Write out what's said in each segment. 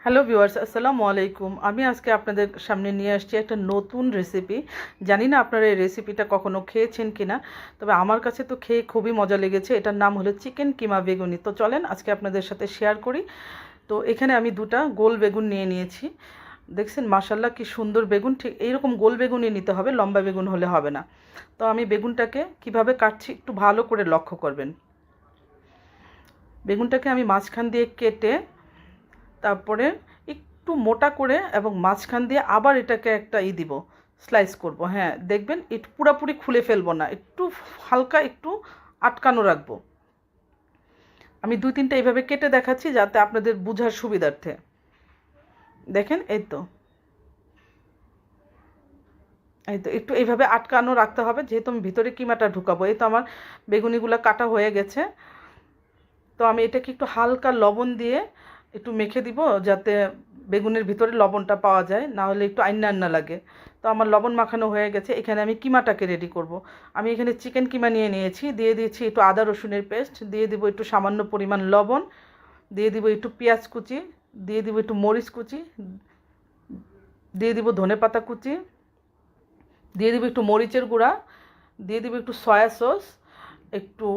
Hello viewers, আসসালামু আলাইকুম। আমি আজকে আপনাদের সামনে নিয়ে আসছি একটা নতুন রেসিপি। জানি না আপনারা এই রেসিপিটা কখনো খেয়েছেন কিনা, তবে আমার কাছে তো খেয়ে খুবই মজা লেগেছে। এটার নাম হলো চিকেন কিমা বেগুনি। তো চলেন আজকে আপনাদের সাথে শেয়ার করি। তো এখানে আমি দুটা গোল বেগুন নিয়ে নিয়েছি। দেখছেন মাশাল্লাহ কি সুন্দর বেগুন। ঠিক এইরকম গোল বেগুনই নিতে হবে, লম্বা বেগুন হলে হবে না। তো আমি বেগুনটাকে কিভাবে কাটছি একটু ভালো করে লক্ষ্য করবেন। বেগুনটাকে আমি মাঝখান দিয়ে কেটে তারপরে একটু মোটা করে এবং মাঝখান দিয়ে আবার এটাকে একটা দিব, স্লাইস করব। হ্যাঁ, দেখবেন একটু পুরাপুরি খুলে ফেলবো না, একটু হালকা একটু আটকানো রাখবো। আমি দুই তিনটা এইভাবে কেটে দেখাচ্ছি যাতে আপনাদের বোঝার সুবিধার্থে। দেখেন এই তো একটু এইভাবে আটকানো রাখতে হবে, যেহেতু আমি ভিতরে কিমাটা ঢুকাবো। এই তো আমার বেগুনিগুলো কাটা হয়ে গেছে। তো আমি এটাকে একটু হালকা লবণ দিয়ে একটু মেখে দিব, যাতে বেগুনের ভিতরে লবণটা পাওয়া যায়, না হলে একটু আন্না আন্না লাগে। তো আমার লবণ মাখানো হয়ে গেছে। এখানে আমি কিমাটাকে রেডি করব। আমি এখানে চিকেন কিমা নিয়ে নিয়েছি, দিয়ে দিয়েছি একটু আদা রসুনের পেস্ট, দিয়ে দিব একটু সামান্য পরিমাণ লবণ, দিয়ে দিব একটু পেঁয়াজ কুচি, দিয়ে দিব একটু মরিচ কুচি, দিয়ে দিব ধনেপাতা কুচি, দিয়ে দিব একটু মরিচের গুঁড়া, দিয়ে দিব একটু সয়া সস, একটু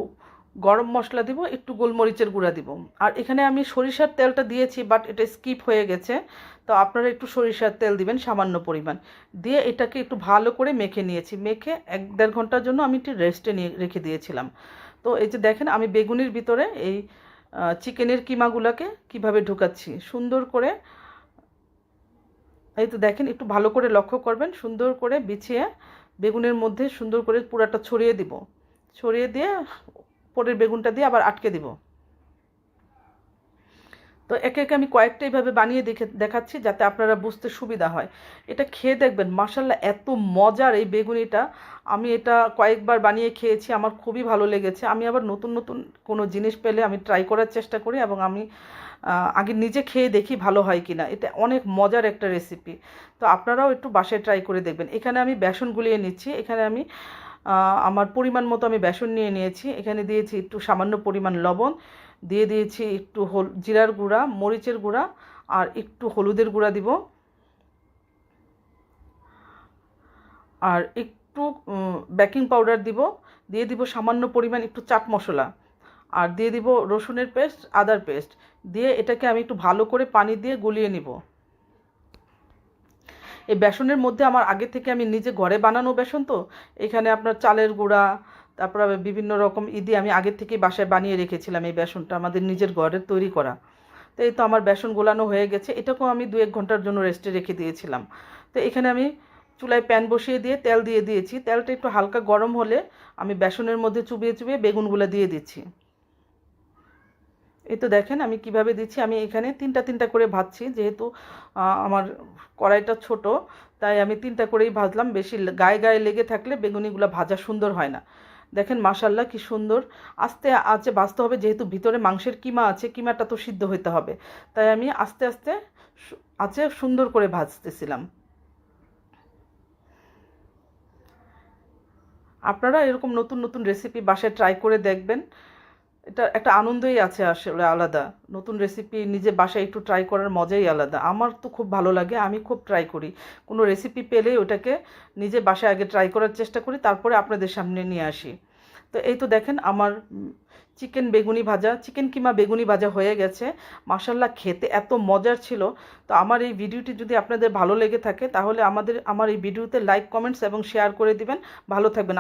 গরম মশলা দিব, একটু গোলমরিচের গুঁড়া দিব। আর এখানে আমি সরিষার তেলটা দিয়েছি, বাট এটা স্কিপ হয়ে গেছে। তো আপনারা একটু সরিষার তেল দিবেন সামান্য পরিমাণ। দিয়ে এটাকে একটু ভালো করে মেখে নিয়েছি। মেখে 1-1.5 ঘন্টার জন্য আমি একটু রেস্টে নিয়ে রেখে দিয়েছিলাম। তো এই যে দেখেন আমি বেগুনির ভিতরে এই চিকেনের কিমাগুলোকে কিভাবে ঢুকাচ্ছি সুন্দর করে। এই তো দেখেন, একটু ভালো করে লক্ষ্য করবেন। সুন্দর করে বিছিয়ে বেগুনের মধ্যে সুন্দর করে পুরাটা ছড়িয়ে দিব। ছড়িয়ে দিয়ে পরের বেগুনটা দিয়ে আবার আটকে দিব। তো একে একে আমি কয়েকটা এইভাবে বানিয়ে দেখাচ্ছি যাতে আপনারা বুঝতে সুবিধা হয়। এটা খেয়ে দেখবেন মাশাল্লাহ এত মজার এই বেগুনিটা। আমি এটা কয়েকবার বানিয়ে খেয়েছি, আমার খুবই ভালো লেগেছে। আমি আবার নতুন নতুন কোনো জিনিস পেলে আমি ট্রাই করার চেষ্টা করি, এবং আমি আগে নিজে খেয়ে দেখি ভালো হয় কি না। এটা অনেক মজার একটা রেসিপি। তো আপনারাও একটু বাসায় ট্রাই করে দেখবেন। এখানে আমি বেসন গুলিয়ে নিচ্ছি। এখানে আমি আমার পরিমাণ মতো আমি বেসন নিয়ে নিয়েছি। এখানে দিয়েছি একটু সামান্য পরিমাণ লবণ, দিয়ে দিয়েছি একটু জিরার গুঁড়া, মরিচের গুঁড়া, আর একটু হলুদের গুঁড়া দিব, আর একটু বেকিং পাউডার দিব, দিয়ে দিব সামান্য পরিমাণ একটু চাট মশলা, আর দিয়ে দিব রসুনের পেস্ট, আদার পেস্ট। দিয়ে এটাকে আমি একটু ভালো করে পানি দিয়ে গুলিয়ে নিব। এই বেসনের মধ্যে আমার আগে থেকে আমি নিজে ঘরে বানানো বেসন, তো এখানে আপনার চালের গুঁড়া, তারপর বিভিন্ন রকম আমি আগে থেকেই বাসায় বানিয়ে রেখেছিলাম। এই বেসনটা আমাদের নিজের ঘরের তৈরি করা। তো এই তো আমার বেসন গোলানো হয়ে গেছে। এটাকেও আমি 2-1 ঘন্টার জন্য রেস্টে রেখে দিয়েছিলাম। তো এখানে আমি চুলায় প্যান বসিয়ে দিয়ে তেল দিয়ে দিয়েছি। তেলটা একটু হালকা গরম হলে আমি বেসনের মধ্যে চুবিয়ে চুবিয়ে বেগুনগুলো দিয়ে দিচ্ছি। এই তো দেখেন আমি কিভাবে দিচ্ছি। আমি এখানে তিনটা তিনটা করে ভাজছি, যেহেতু আমার কড়াইটা ছোট, তাই আমি তিনটা করেই ভাজলাম। বেশি গায়ে গায়ে লেগে থাকলে বেগুনিগুলো ভাজা সুন্দর হয় না। দেখেন মাশাল্লাহ কি সুন্দর। আস্তে আঁচে ভাজতে হবে, যেহেতু ভিতরে মাংসের কিমা আছে, কিমাটা তো সিদ্ধ হইতে হবে। তাই আমি আস্তে আস্তে আঁচে সুন্দর করে ভাজতেছিলাম। আপনারা এরকম নতুন নতুন রেসিপি বাসায় ট্রাই করে দেখবেন। এটা একটা আনন্দই আছে আসলে আলাদা। নতুন রেসিপি নিজে বাসায় একটু ট্রাই করার মজাই আলাদা। আমার তো খুব ভালো লাগে, আমি খুব ট্রাই করি। কোনো রেসিপি পেলে ওটাকে নিজে বাসায় আগে ট্রাই করার চেষ্টা করি, তারপরে আপনাদের সামনে নিয়ে আসি। তো এই তো দেখেন আমার চিকেন কিমা বেগুনি ভাজা হয়ে গেছে। মাশাল্লাহ খেতে এত মজার ছিল। তো আমার এই ভিডিওটি যদি আপনাদের ভালো লেগে থাকে, তাহলে আমার এই ভিডিওতে লাইক, কমেন্টস এবং শেয়ার করে দিবেন। ভালো থাকবেন।